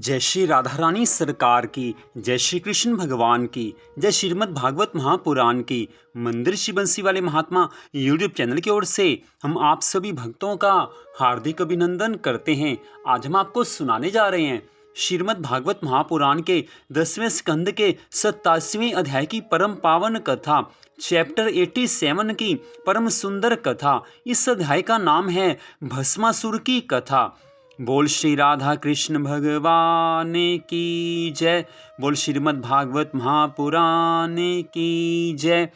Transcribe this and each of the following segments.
जय श्री राधा रानी सरकार की, जय श्री कृष्ण भगवान की, जय श्रीमद् भागवत महापुराण की। मंदिर श्री बंसी वाले महात्मा यूट्यूब चैनल की ओर से हम आप सभी भक्तों का हार्दिक अभिनंदन करते हैं। आज हम आपको सुनाने जा रहे हैं श्रीमद् भागवत महापुराण के 10वें स्कंद के 87वें अध्याय की परम पावन कथा, चैप्टर 87 की परम सुंदर कथा। इस अध्याय का नाम है भस्मासुर की कथा। बोल श्री राधा कृष्ण भगवान की जय। बोल श्रीमद् भागवत महापुराण की जय।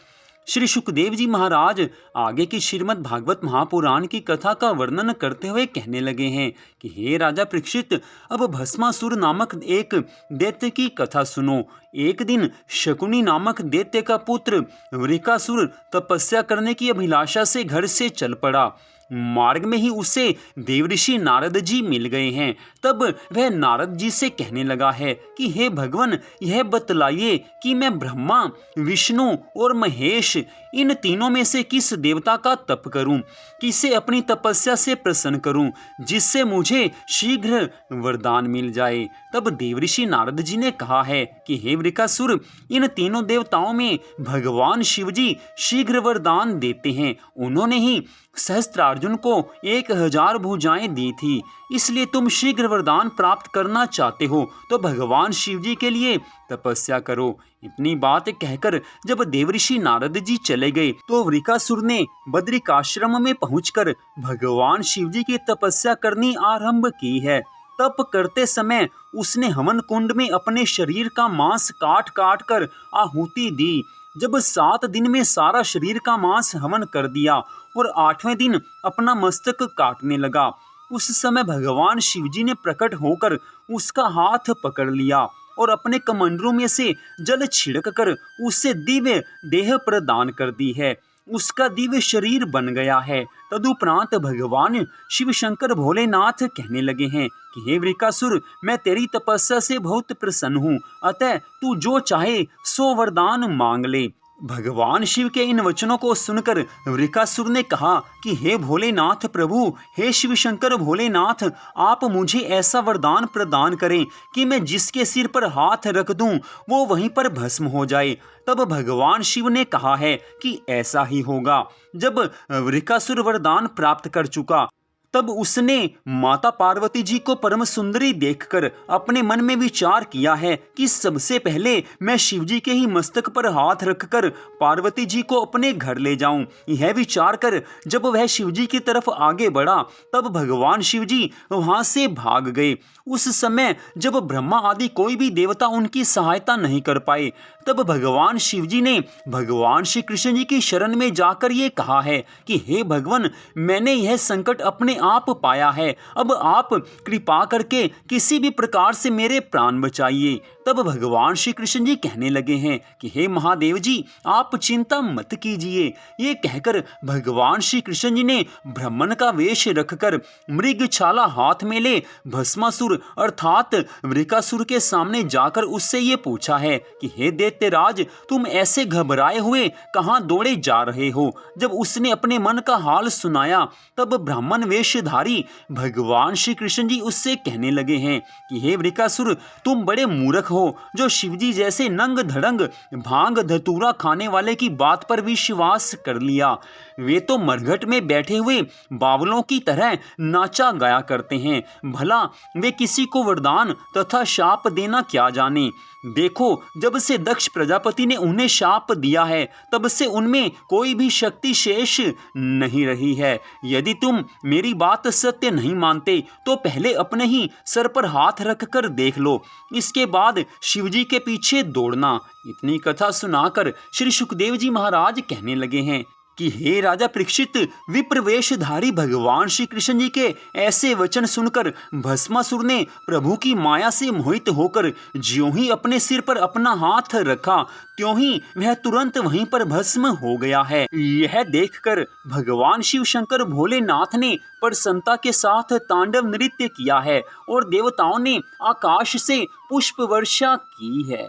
श्री सुखदेव जी महाराज आगे की श्रीमद् भागवत महापुराण की कथा का वर्णन करते हुए कहने लगे हैं कि हे राजा परीक्षित, अब भस्मासुर नामक एक दैत्य की कथा सुनो। एक दिन शकुनी नामक दैत्य का पुत्र वृकासुर तपस्या करने की अभिलाषा से घर से चल पड़ा। मार्ग में ही उसे देवऋषि नारद जी मिल गए हैं। तब वह नारद जी से कहने लगा है कि हे भगवान, यह बतलाइए कि मैं ब्रह्मा, विष्णु और महेश इन तीनों में से किस देवता का तप करूं, किसे अपनी तपस्या से प्रसन्न करूं, जिससे मुझे शीघ्र वरदान मिल जाए। तब देवऋषि नारद जी ने कहा है कि हे वृकासुर, इन तीनों देवताओं में भगवान शिव जी शीघ्र वरदान देते हैं। उन्होंने ही सहस्त्रार्जुन को 1000 भुजाएं दी थी, इसलिए तुम शीघ्र वरदान प्राप्त करना चाहते हो तो भगवान शिव जी के लिए तपस्या करो। इतनी बात कहकर जब देवऋषि नारद जी चले गए तो वृकासुर ने बद्रिकाश्रम में पहुंचकर भगवान शिव जी की तपस्या करनी आरंभ की है। तप करते समय उसने हवन कुंड में अपने शरीर का मांस काट काट कर आहुति दी। जब 7 दिन में सारा शरीर का मांस हवन कर दिया और 8वें दिन अपना मस्तक काटने लगा, उस समय भगवान शिवजी ने प्रकट होकर उसका हाथ पकड़ लिया और अपने कमंडलों में से जल छिड़क कर उसे दिव्य देह प्रदान कर दी है। उसका दिव्य शरीर बन गया है। तदुपरांत भगवान शिव शंकर भोलेनाथ कहने लगे हैं कि हे वृकासुर, मैं तेरी तपस्या से बहुत प्रसन्न हूँ, अतः तू जो चाहे सो वरदान मांग ले। भगवान शिव के इन वचनों को सुनकर वृकासुर ने कहा कि हे भोलेनाथ प्रभु, हे शिव शंकर भोलेनाथ, आप मुझे ऐसा वरदान प्रदान करें कि मैं जिसके सिर पर हाथ रख दूं वो वहीं पर भस्म हो जाए। तब भगवान शिव ने कहा है कि ऐसा ही होगा। जब वृकासुर वरदान प्राप्त कर चुका तब उसने माता पार्वती जी को परम सुंदरी देखकर अपने मन में विचार किया है कि सबसे पहले मैं शिव जी के ही मस्तक पर हाथ रखकर पार्वती जी को अपने घर ले जाऊं। यह विचार कर जब वह शिव जी की तरफ आगे बढ़ा तब भगवान शिव जी वहां से भाग गए। उस समय जब ब्रह्मा आदि कोई भी देवता उनकी सहायता नहीं कर पाए, तब भगवान शिव जी ने भगवान श्री कृष्ण जी की शरण में जाकर ये कहा है कि हे भगवान, मैंने यह संकट अपने आप पाया है, अब आप कृपा करके किसी भी प्रकार से मेरे प्राण बचाइए। तब भगवान श्री कृष्ण जी कहने लगे हैं कि हे महादेव जी, आप चिंता मत कीजिए। ये कहकर भगवान श्री कृष्ण जी ने ब्राह्मण का वेश रखकर मृग छाला हाथ में ले भस्मासुर अर्थात वृकासुर के सामने जाकर उससे ये पूछा है कि हे दैत्यराज, तुम ऐसे घबराए हुए कहाँ दौड़े जा रहे हो। जब उसने अपने मन का हाल सुनाया तब ब्राह्मण वेशधारी भगवान श्री कृष्ण जी उससे कहने लगे हैं कि हे वृकासुर, तुम बड़े मूर्ख हो जो शिवजी जैसे नंग धड़ंग भांग धतूरा खाने वाले की बात पर विश्वास कर लिया। वे तो मरघट में बैठे हुए बावलों की तरह नाचा गाया करते हैं, भला वे किसी को वरदान तथा शाप देना क्या जाने। देखो, जब से दक्ष प्रजापति ने उन्हें शाप दिया है तब से उनमें कोई भी शक्ति शेष नहीं रही है। यदि तुम मेरी बात सत्य नहीं मानते तो पहले अपने ही सर पर हाथ रखकर देख लो, इसके बाद शिवजी के पीछे दौड़ना। इतनी कथा सुनाकर श्री सुखदेव जी महाराज कहने लगे हैं कि हे राजा परीक्षित, विप्रवेशधारी भगवान श्री कृष्ण जी के ऐसे वचन सुनकर भस्मासुर ने प्रभु की माया से मोहित होकर ज्यों ही अपने सिर पर अपना हाथ रखा त्यों ही वह तुरंत वहीं पर भस्म हो गया है। यह देखकर भगवान शिव शंकर भोलेनाथ ने प्रसन्नता के साथ तांडव नृत्य किया है और देवताओं ने आकाश से पुष्प वर्षा की है।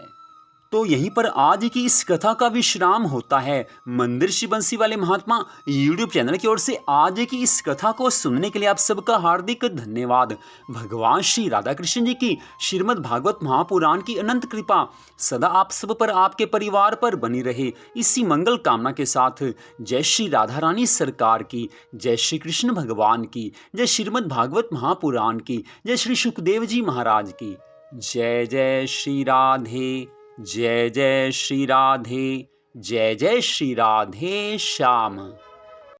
तो यहीं पर आज की इस कथा का विश्राम होता है। मंदिर श्री बंसी वाले महात्मा यूट्यूब चैनल की ओर से आज की इस कथा को सुनने के लिए आप सबका हार्दिक धन्यवाद। भगवान श्री राधा कृष्ण जी की श्रीमद् भागवत महापुराण की अनंत कृपा सदा आप सब पर, आपके परिवार पर बनी रहे, इसी मंगल कामना के साथ जय श्री राधा रानी सरकार की, जय श्री कृष्ण भगवान की, जय श्रीमद् भागवत महापुराण की, जय श्री सुखदेव जी महाराज की। जय जय श्री राधे, जय जय श्री राधे, जय जय श्री राधे श्याम।